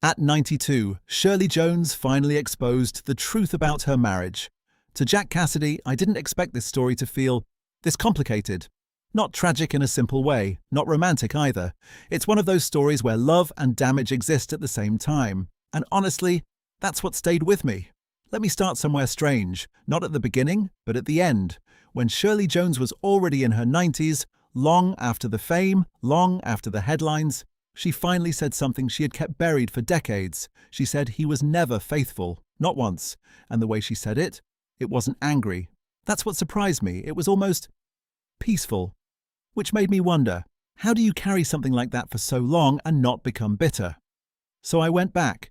At 92, Shirley Jones finally exposed the truth about her marriage. To Jack Cassidy, I didn't expect this story to feel this complicated. Not tragic in a simple way, not romantic either. It's one of those stories where love and damage exist at the same time. And honestly, that's what stayed with me. Let me start somewhere strange, not at the beginning, but at the end, when Shirley Jones was already in her 90s, long after the fame, long after the headlines. She finally said something she had kept buried for decades. She said he was never faithful, not once. And the way she said it, it wasn't angry. That's what surprised me. It was almost peaceful. Which made me wonder, how do you carry something like that for so long and not become bitter? So I went back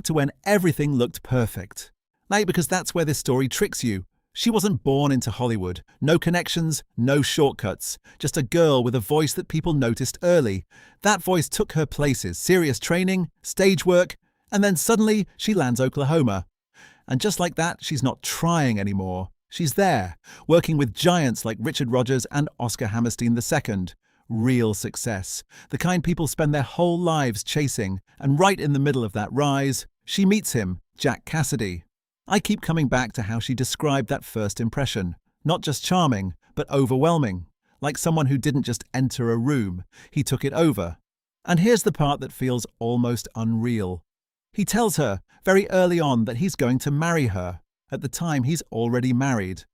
to when everything looked perfect. Like, because that's where this story tricks you. She wasn't born into Hollywood. No connections, no shortcuts. Just a girl with a voice that people noticed early. That voice took her places, serious training, stage work, and then suddenly she lands Oklahoma. And just like that, she's not trying anymore. She's there, working with giants like Richard Rodgers and Oscar Hammerstein II. Real success. The kind people spend their whole lives chasing. And right in the middle of that rise, she meets him, Jack Cassidy. I keep coming back to how she described that first impression. Not just charming, but overwhelming. Like someone who didn't just enter a room, he took it over. And here's the part that feels almost unreal. He tells her, very early on, that he's going to marry her. At the time, he's already married.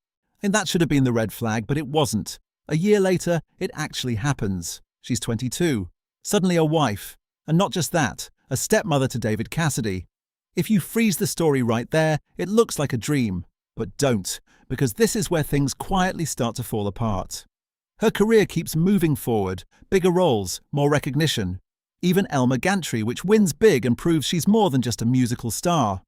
And that should have been the red flag, but it wasn't. A year later, it actually happens. She's 22. Suddenly a wife. And not just that, a stepmother to David Cassidy. If you freeze the story right there, it looks like a dream. But don't, because this is where things quietly start to fall apart. Her career keeps moving forward, bigger roles, more recognition. Even Elmer Gantry, which wins big and proves she's more than just a musical star.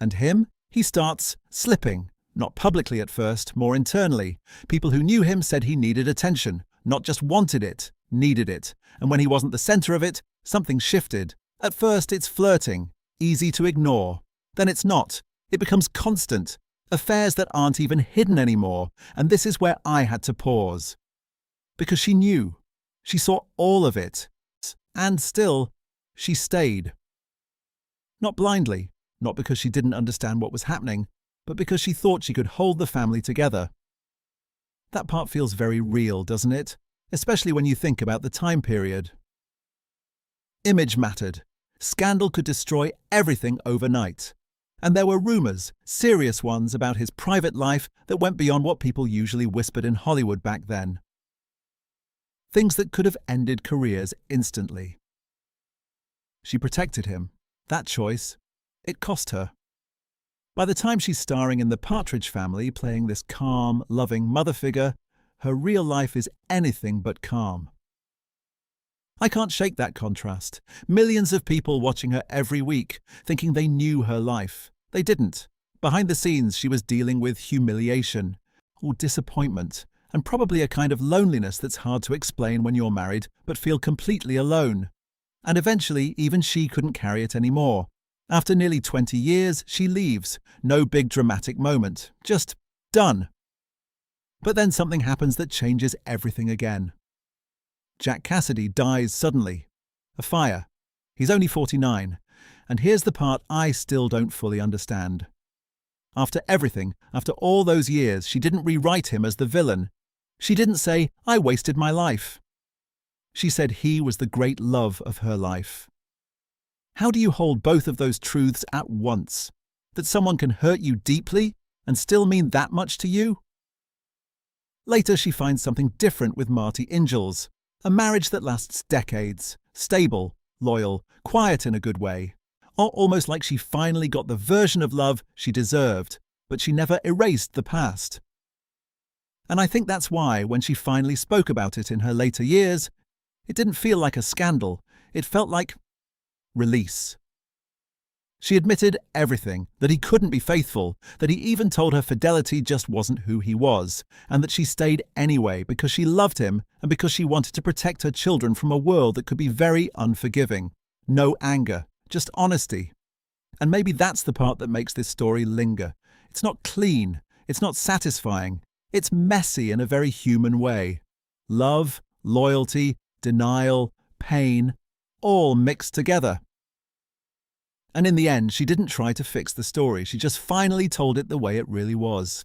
And him? He starts slipping. Not publicly at first, more internally. People who knew him said he needed attention. Not just wanted it, needed it. And when he wasn't the center of it, something shifted. At first it's flirting. Easy to ignore. Then it's not. It becomes constant. Affairs that aren't even hidden anymore. And this is where I had to pause. Because she knew. She saw all of it. And still, she stayed. Not blindly, not because she didn't understand what was happening, but because she thought she could hold the family together. That part feels very real, doesn't it? Especially when you think about the time period. Image mattered. Scandal could destroy everything overnight. And there were rumors, serious ones, about his private life that went beyond what people usually whispered in Hollywood back then. Things that could have ended careers instantly. She protected him. That choice, it cost her. By the time she's starring in The Partridge Family, playing this calm, loving mother figure, her real life is anything but calm. I can't shake that contrast. Millions of people watching her every week, thinking they knew her life. They didn't. Behind the scenes, she was dealing with humiliation, or disappointment, and probably a kind of loneliness that's hard to explain when you're married, but feel completely alone. And eventually, even she couldn't carry it anymore. After nearly 20 years, she leaves. No big dramatic moment. Just done. But then something happens that changes everything again. Jack Cassidy dies suddenly. A fire. He's only 49. And here's the part I still don't fully understand. After everything, after all those years, she didn't rewrite him as the villain. She didn't say, "I wasted my life." She said he was the great love of her life. How do you hold both of those truths at once? That someone can hurt you deeply and still mean that much to you? Later, she finds something different with Marty Ingalls. A marriage that lasts decades, stable, loyal, quiet in a good way. Or almost like she finally got the version of love she deserved, but she never erased the past. And I think that's why, when she finally spoke about it in her later years, it didn't feel like a scandal. It felt like release. She admitted everything, that he couldn't be faithful, that he even told her fidelity just wasn't who he was, and that she stayed anyway because she loved him and because she wanted to protect her children from a world that could be very unforgiving. No anger, just honesty. And maybe that's the part that makes this story linger. It's not clean, it's not satisfying, it's messy in a very human way. Love, loyalty, denial, pain, all mixed together. And in the end, she didn't try to fix the story. She just finally told it the way it really was.